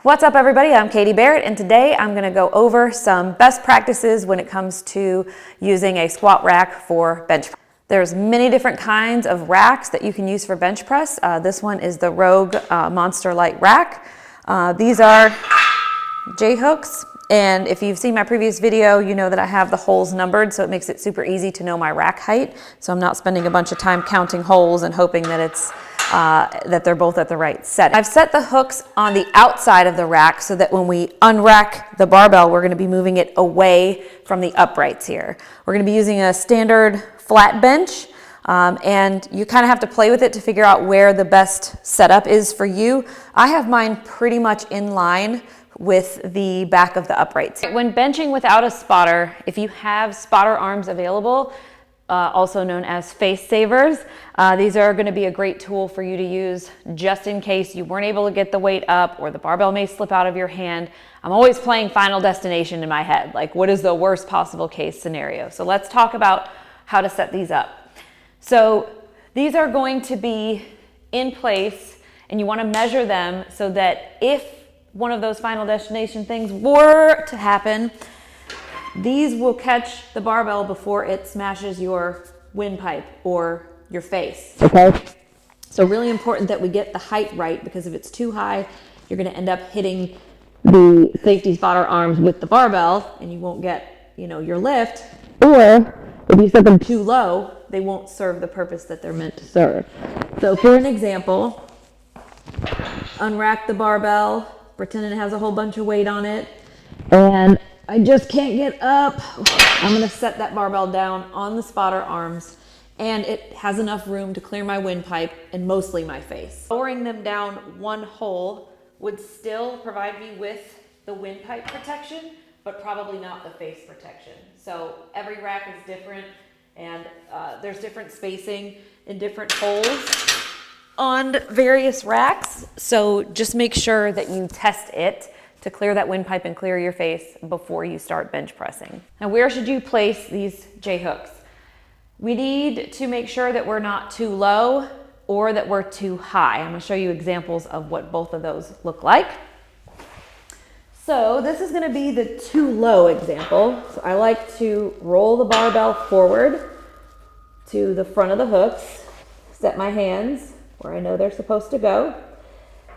What's up, everybody? I'm Katie Barrett, and today I'm going to go over some best practices when it comes to using a squat rack for bench press. There's many different kinds of racks that you can use for bench press. This one is the Rogue Monster Light Rack. These are J-hooks, and if you've seen my previous video, you know that I have the holes numbered, so it makes it super easy to know my rack height. So I'm not spending a bunch of time counting holes and hoping that it's that they're both at the right set. I've set the hooks on the outside of the rack so that when we unrack the barbell, we're going to be moving it away from the uprights here. We're going to be using a standard flat bench, and you kind of have to play with it to figure out where the best setup is for you. I have mine pretty much in line with the back of the uprights. When benching without a spotter, if you have spotter arms available, also known as face savers, these are going to be a great tool for you to use just in case you weren't able to get the weight up or the barbell may slip out of your hand. I'm always playing Final Destination in my head, like what is the worst possible case scenario. So let's talk about how to set these up. So these are going to be in place, and you want to measure them so that if one of those Final Destination things were to happen, these will catch the barbell before it smashes your windpipe or your face, okay? So really important that we get the height right, because if it's too high, you're gonna end up hitting the safety spotter arms with the barbell and you won't get, your lift. Or if you set them too low, they won't serve the purpose that they're meant to serve. So for an example, unrack the barbell, pretend it has a whole bunch of weight on it, and I just can't get up. I'm gonna set that barbell down on the spotter arms, and it has enough room to clear my windpipe and mostly my face. Lowering them down one hole would still provide me with the windpipe protection, but probably not the face protection. So every rack is different, and there's different spacing in different holes on various racks. So just make sure that you test it to clear that windpipe and clear your face before you start bench pressing. Now, where should you place these J-hooks? We need to make sure that we're not too low or that we're too high. I'm gonna show you examples of what both of those look like. So this is gonna be the too low example. So I like to roll the barbell forward to the front of the hooks, set my hands where I know they're supposed to go.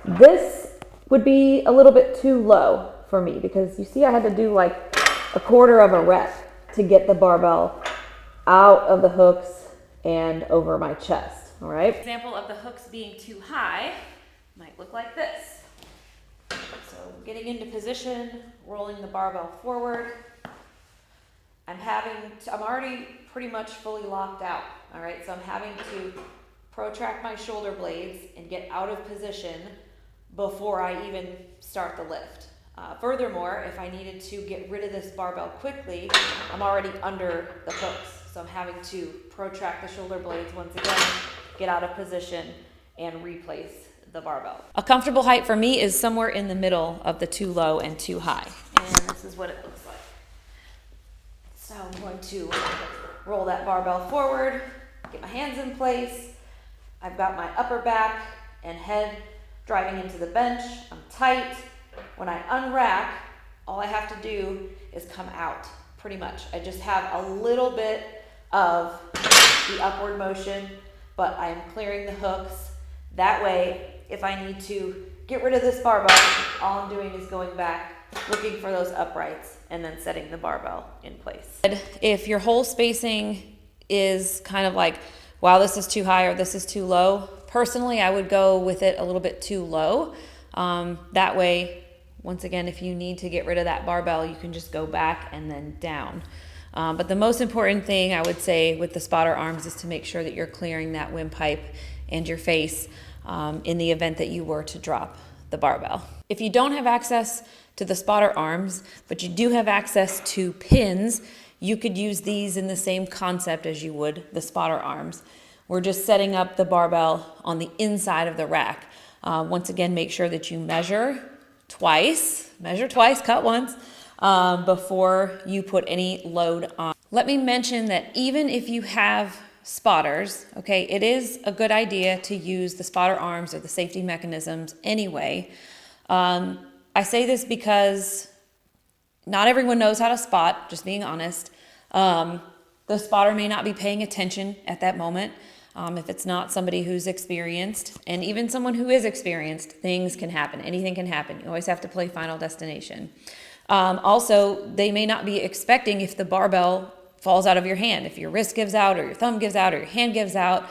This would be a little bit too low for me, because you see I had to do like a quarter of a rep to get the barbell out of the hooks and over my chest, all right? Example of the hooks being too high might look like this. So getting into position, rolling the barbell forward. I'm already pretty much fully locked out, all right? So I'm having to protract my shoulder blades and get out of position before I even start the lift. Furthermore, if I needed to get rid of this barbell quickly, I'm already under the hooks. So I'm having to protract the shoulder blades once again, get out of position, and replace the barbell. A comfortable height for me is somewhere in the middle of the too low and too high. And this is what it looks like. So I'm going to roll that barbell forward, get my hands in place. I've got my upper back and head driving into the bench. I'm tight. When I unrack, all I have to do is come out, pretty much. I just have a little bit of the upward motion, but I'm clearing the hooks. That way, if I need to get rid of this barbell, all I'm doing is going back, looking for those uprights, and then setting the barbell in place. If your hole spacing is kind of like, wow, this is too high or this is too low, personally, I would go with it a little bit too low. That way, once again, if you need to get rid of that barbell, you can just go back and then down. But the most important thing I would say with the spotter arms is to make sure that you're clearing that windpipe and your face in the event that you were to drop the barbell. If you don't have access to the spotter arms, but you do have access to pins, you could use these in the same concept as you would the spotter arms. We're just setting up the barbell on the inside of the rack. Once again, make sure that you measure twice, cut once, before you put any load on. Let me mention that even if you have spotters, okay, it is a good idea to use the spotter arms or the safety mechanisms anyway. I say this because not everyone knows how to spot, just being honest. The spotter may not be paying attention at that moment. If it's not somebody who's experienced, and even someone who is experienced, things can happen. Anything can happen. You always have to play Final Destination. Also, they may not be expecting if the barbell falls out of your hand. If your wrist gives out or your thumb gives out or your hand gives out,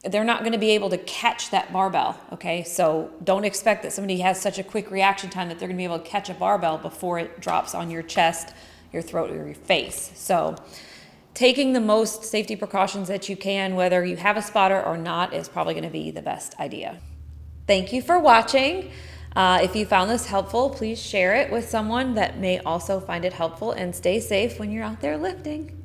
they're not going to be able to catch that barbell, okay? So don't expect that somebody has such a quick reaction time that they're going to be able to catch a barbell before it drops on your chest, your throat, or your face. So taking the most safety precautions that you can, whether you have a spotter or not, is probably going to be the best idea. Thank you for watching. If you found this helpful, please share it with someone that may also find it helpful, and stay safe when you're out there lifting.